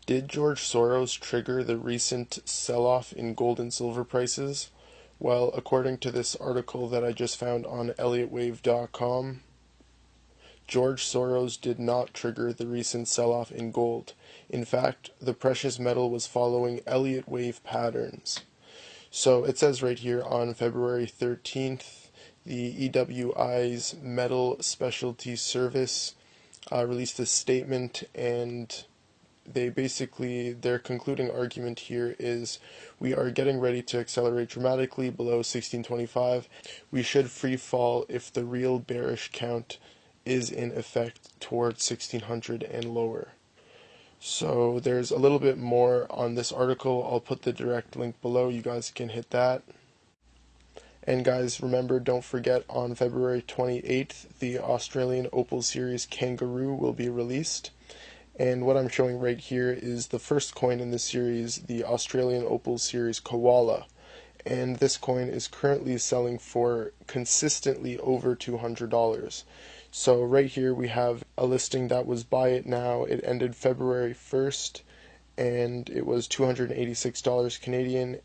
Did George Soros trigger the recent sell-off in gold and silver prices? Well, according to this article that I just found on ElliottWave.com, George Soros did not trigger the recent sell-off in gold. In fact, the precious metal was following Elliott wave patterns. So it says right here on February 13th, the EWI's Metal Specialty Service released a statement, and their concluding argument here is we are getting ready to accelerate dramatically below 1625. We should free fall if the real bearish count is in effect towards 1600 and lower. So there's a little bit more on this article. I'll put the direct link below. You guys can hit that. And guys, remember, don't forget, on February 28th, the Australian Opal Series Kangaroo will be released. And what I'm showing right here is the first coin in the series, the Australian Opal Series Koala. And this coin is currently selling for consistently over $200. So right here we have a listing that was buy it now. It ended February 1st and it was $286 Canadian,